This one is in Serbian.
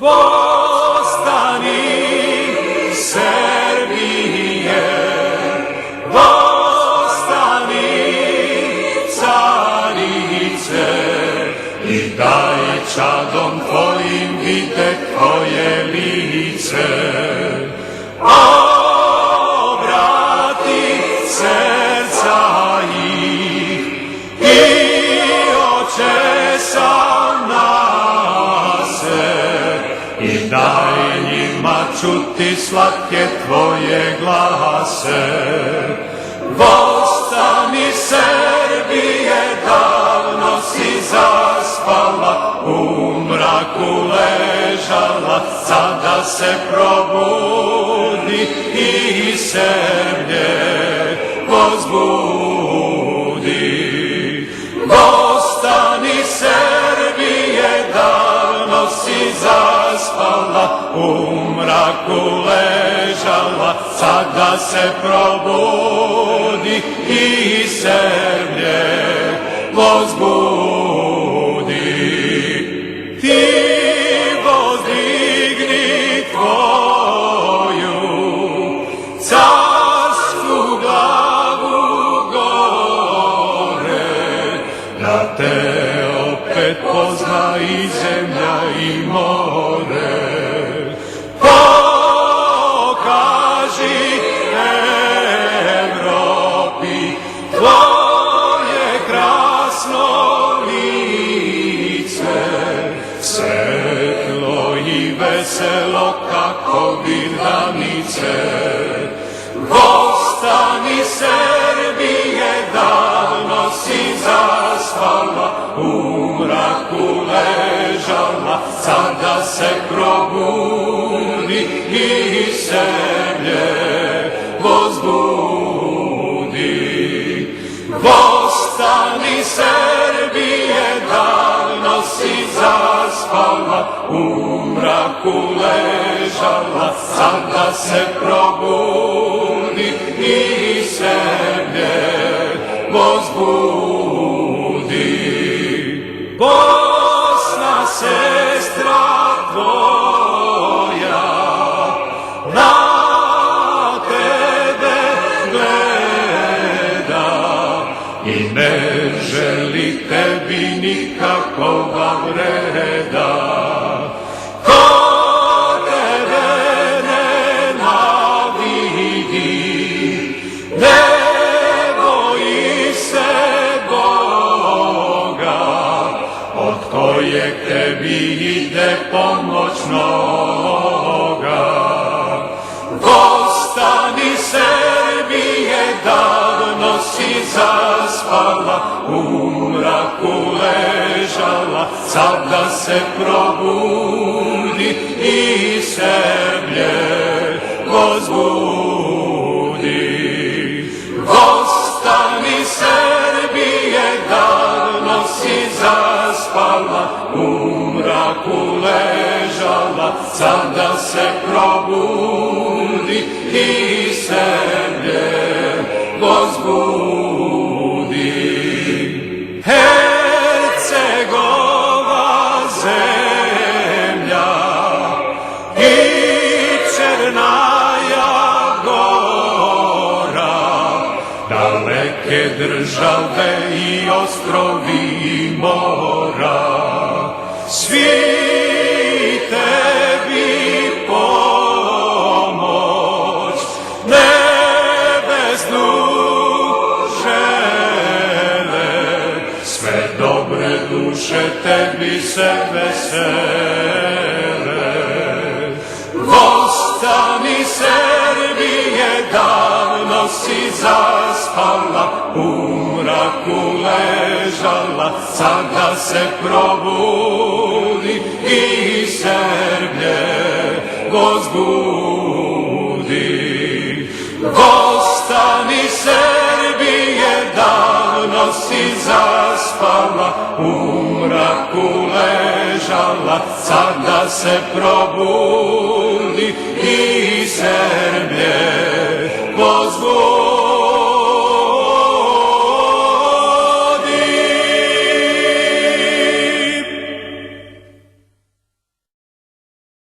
Vostani Serbije, vostani carice i daj čadom tvojim vidjet tvoje lice. Obrati srca ih i očesam nase i daj njima čuti slatke tvoje glase. Vostani Serbije, davno si zaspala, u mraku ležala, sada se probudi i Serblje pozbudi. Vostani Serbije, davno si zaspala, u mraku ležala, sada se probudi i Serblje pozbudi. Ti pozdigni tvoju carsku glavu gore, da te opet pozna i zemlja i more. Pokaži Evropi tvoje krasno lice, svetlo i veselo kako birdanice. Vostani Serbije, davno si zaspala, u mraku ležala, sada se probudi i Serblje pozbudi. Vostani Serbije, davno si zaspala, u mraku ležala, sada se probudi i Serblje pozbudi. Bosna, sestra tvoja, na tebe gleda i ne želi tebi nikakova vreda. Ko tebe nenavidi, ne boji se Boga, od kojeg tebi ide pomoć mnoga. Vostani Serbije, davno si zaspala, u mraku ležala, sada se probudi i Serblje pozbudi. Vostani Serbije, davno si zaspala, u mraku ležala, sada se probudi i Serblje pozbudi. Hercegova zemlja i Černaja Gora, daleke države i ostrovi i mora, svi tebi pomoć nebesnu žele, sve dobre duše tebi se vesele. Vostani Serbije, davno si zaspala, u mraku ležala, sada se probudi i Serblje pozbudi. Vostani Serbije, davno si zaspala, u mraku ležala, sada se probudi i Serblje